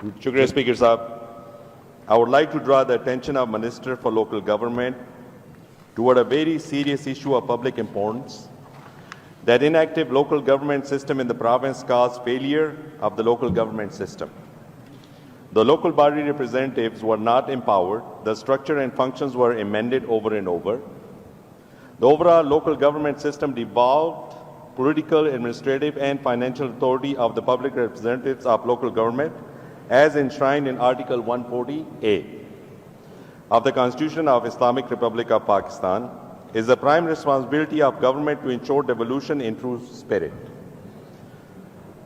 Shukriya, Speaker Saab. I would like to draw the attention of Minister for Local Government toward a very serious issue of public importance. That inactive local government system in the province caused failure of the local government system. The local body representatives were not empowered. The structure and functions were amended over and over. The overall local government system devolved political, administrative, and financial authority of the public representatives of local government as enshrined in Article 140A of the Constitution of Islamic Republic of Pakistan, is the prime responsibility of government to ensure devolution in true spirit.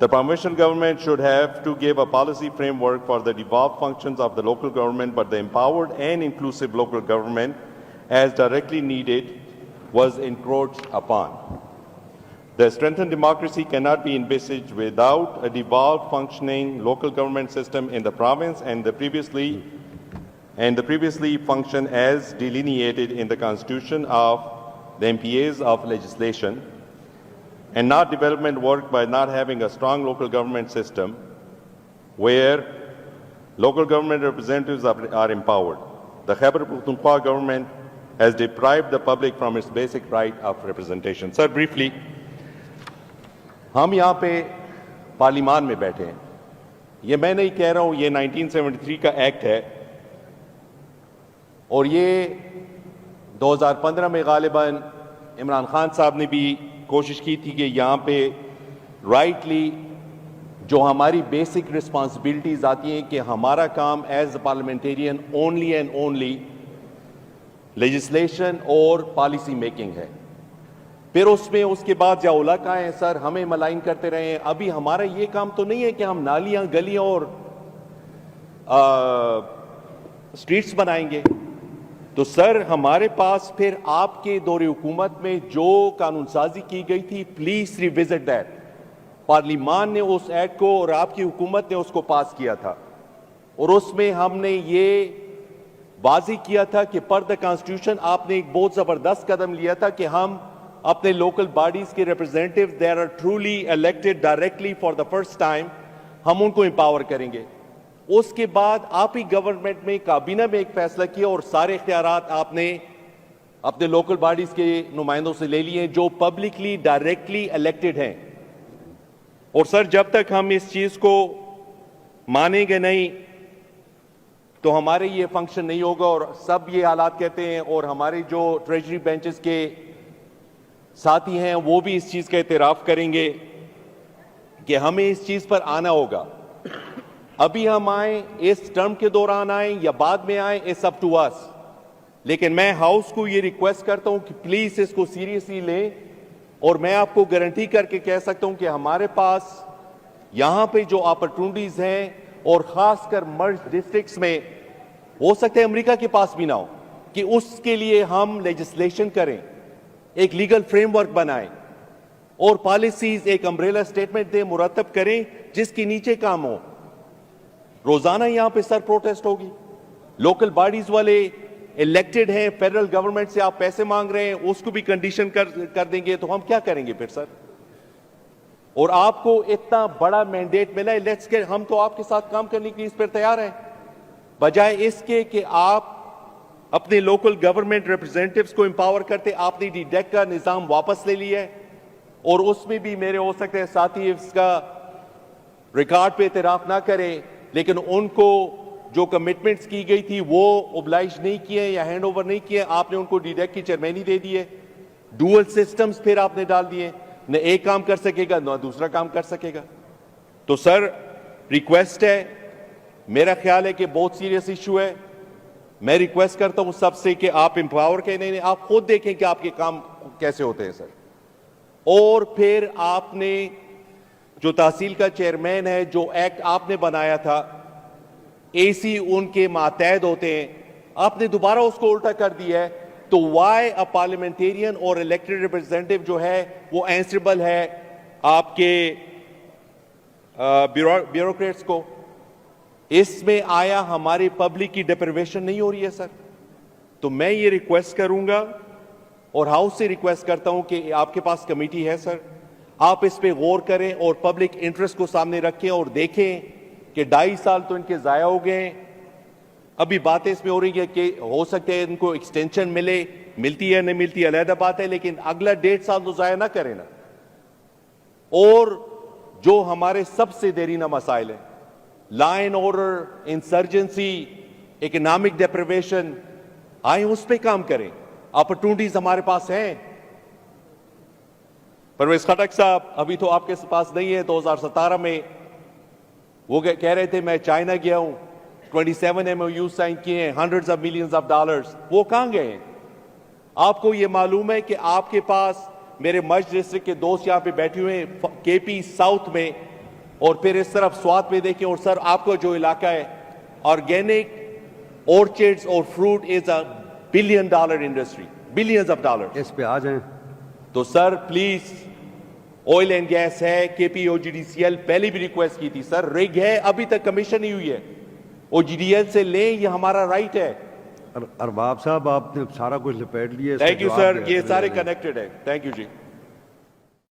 The provincial government should have to give a policy framework for the devolved functions of the local government, but the empowered and inclusive local government, as directly needed, was encroached upon. The strengthened democracy cannot be envisaged without a devolved functioning local government system in the province and the previously function as delineated in the Constitution of the MPAs of legislation, and not development work by not having a strong local government system where local government representatives are empowered. The Khyber Pakhtunkhwa government has deprived the public from its basic right of representation. Sir, briefly, ہم یہاں پہ پارلیمان میں بیٹھے ہیں. یہ میں نہیں کہہ رہا ہوں, یہ 1973 کا ایکٹ ہے اور یہ 2015 میں غالباً عمران خان صاحب نے بھی کوشش کی تھی کہ یہاں پہ رائٹلی جو ہماری بیسک رسپانسبلٹیز آتی ہیں کہ ہمارا کام as a parliamentarian only and only legislation اور پالیسی میکنگ ہے. پھر اس میں اس کے بعد یا علماء ہیں سر ہمیں ملائن کرتے رہے ہیں. ابھی ہمارا یہ کام تو نہیں ہے کہ ہم نالیاں گلیاں اور سٹریٹس بنائیں گے. تو سر ہمارے پاس پھر آپ کے دور حکومت میں جو قانون سازی کی گئی تھی, پلیز ریوزٹ دیٹ. پارلیمان نے اس ایکٹ کو اور آپ کی حکومت نے اس کو پاس کیا تھا اور اس میں ہم نے یہ واضح کیا تھا کہ پر دا کانسٹیٹیوشن آپ نے ایک بہت زبردست قدم لیا تھا کہ ہم اپنے لوکل باڈیز کے representative they are truly elected directly for the first time, ہم ان کو امپاور کریں گے. اس کے بعد آپ ہی گورنمنٹ میں کابینہ میں ایک فیصلہ کیا اور سارے اختیارات آپ نے اپنے لوکل باڈیز کے نمائندوں سے لے لیے جو پبلکلی ڈائریکٹلی الیکٹڈ ہیں. اور سر جب تک ہم اس چیز کو مانیں گے نہیں تو ہمارے یہ فنکشن نہیں ہوگا. اور سب یہ حالات کہتے ہیں اور ہمارے جو ٹریجری بینچز کے ساتھی ہیں وہ بھی اس چیز کا اعتراف کریں گے کہ ہمیں اس چیز پر آنا ہوگا. ابھی ہم آئیں اس ٹرم کے دوران آئیں یا بعد میں آئیں, اٹس اپ ٹو اس. لیکن میں ہاؤس کو یہ ریکویسٹ کرتا ہوں کہ پلیز اس کو سیریسلی لیں. اور میں آپ کو گارنٹی کر کے کہہ سکتا ہوں کہ ہمارے پاس یہاں پہ جو اپرچونٹیز ہیں اور خاص کر مرج ڈسٹرکٹس میں, ہو سکتے ہیں امریکہ کے پاس بھی نہ ہو, کہ اس کے لیے ہم لیجسلیشن کریں, ایک لیگل فریم ورک بنائیں اور پالیسیز ایک امبریلا سٹیٹمنٹ دیں, مرتب کریں جس کے نیچے کام ہو. روزانہ یہاں پہ سر پروٹیسٹ ہوگی. لوکل باڈیز والے الیکٹڈ ہیں, فیڈرل گورنمنٹ سے آپ پیسے مانگ رہے ہیں, اس کو بھی کنڈیشن کر دیں گے تو ہم کیا کریں گے پھر سر؟ اور آپ کو اتنا بڑا مینڈیٹ ملا ہے, لیٹس کے ہم تو آپ کے ساتھ کام کرنے کے لیے اس پر تیار ہیں, بجائے اس کے کہ آپ اپنے لوکل گورنمنٹ ریپرزینٹیوز کو امپاور کرتے. آپ نے ڈی ڈیک کا نظام واپس لے لیا ہے اور اس میں بھی میرے ہو سکتے ہیں ساتھی اس کا ریکارڈ پہ اعتراف نہ کریں, لیکن ان کو جو کمٹمنٹس کی گئی تھی وہ اوبلائج نہیں کیے یا ہینڈ اوور نہیں کیے. آپ نے ان کو ڈی ڈیک کی چیئرمینی دے دی ہے. ڈوئل سسٹمز پھر آپ نے ڈال دیے, نہ ایک کام کر سکے گا نہ دوسرا کام کر سکے گا. تو سر ریکویسٹ ہے, میرا خیال ہے کہ بہت سیریس ایشو ہے. میں ریکویسٹ کرتا ہوں سب سے کہ آپ امپاور کے نہیں, آپ خود دیکھیں کہ آپ کے کام کیسے ہوتے ہیں سر. اور پھر آپ نے جو تحصیل کا چیئرمین ہے, جو ایکٹ آپ نے بنایا تھا, اے سی ان کے ماتحت ہوتے ہیں, آپ نے دوبارہ اس کو الٹا کر دیا ہے. تو وائی اے پارلیمنٹیرین اور الیکٹڈ ریپرزینٹیو جو ہے وہ آنسربل ہے آپ کے بیوروکریٹس کو. اس میں آیا ہماری پبلک کی ڈیپریویشن نہیں ہو رہی ہے سر؟ تو میں یہ ریکویسٹ کروں گا اور ہاؤس سے ریکویسٹ کرتا ہوں کہ آپ کے پاس کمیٹی ہے سر, آپ اس پہ غور کریں اور پبلک انٹرسٹ کو سامنے رکھیں اور دیکھیں کہ 2.5 سال تو ان کے ضائع ہو گئے ہیں. ابھی باتیں اس میں ہو رہی ہے کہ ہو سکتے ہیں ان کو ایکسٹینشن ملے, ملتی ہے نہیں ملتی علیحدہ بات ہے, لیکن اگلا 1.5 سال تو ضائع نہ کریں نا. اور جو ہمارے سب سے دیرینہ مسائل ہیں, law and order, insurgency, economic deprivation, آئیں اس پہ کام کریں. اپرچونٹیز ہمارے پاس ہیں. پرویز خٹک صاحب ابھی تو آپ کے پاس نہیں ہے, 2017 میں وہ کہہ رہے تھے میں چائنا گیا ہوں, 27 MOU سائن کیے ہیں, hundreds of millions of dollars. وہ کہاں گئے ہیں؟ آپ کو یہ معلوم ہے کہ آپ کے پاس میرے مرج ڈسٹرکٹ کے دوست یہاں پہ بیٹھے ہوئے ہیں کے پی ساؤتھ میں, اور پھر اس طرف سوات میں دیکھیں. اور سر آپ کا جو علاقہ ہے آرگینک orchards اور fruit is a $1 billion industry, billions of dollars. اس پہ آ جائیں. تو sir please, oil and gas ہے, کے پی او جی ڈی سی ایل پہلے بھی ریکویسٹ کی تھی سر, ریگ ہے ابھی تک کمیشن نہیں ہوئی ہے, او جی ڈی ایل سے لیں, یہ ہمارا رائٹ ہے. ارباب صاحب آپ نے سارا کچھ لپیٹ لیا. تھینک یو سر, یہ سارے کنیکٹڈ ہے. Thank you G.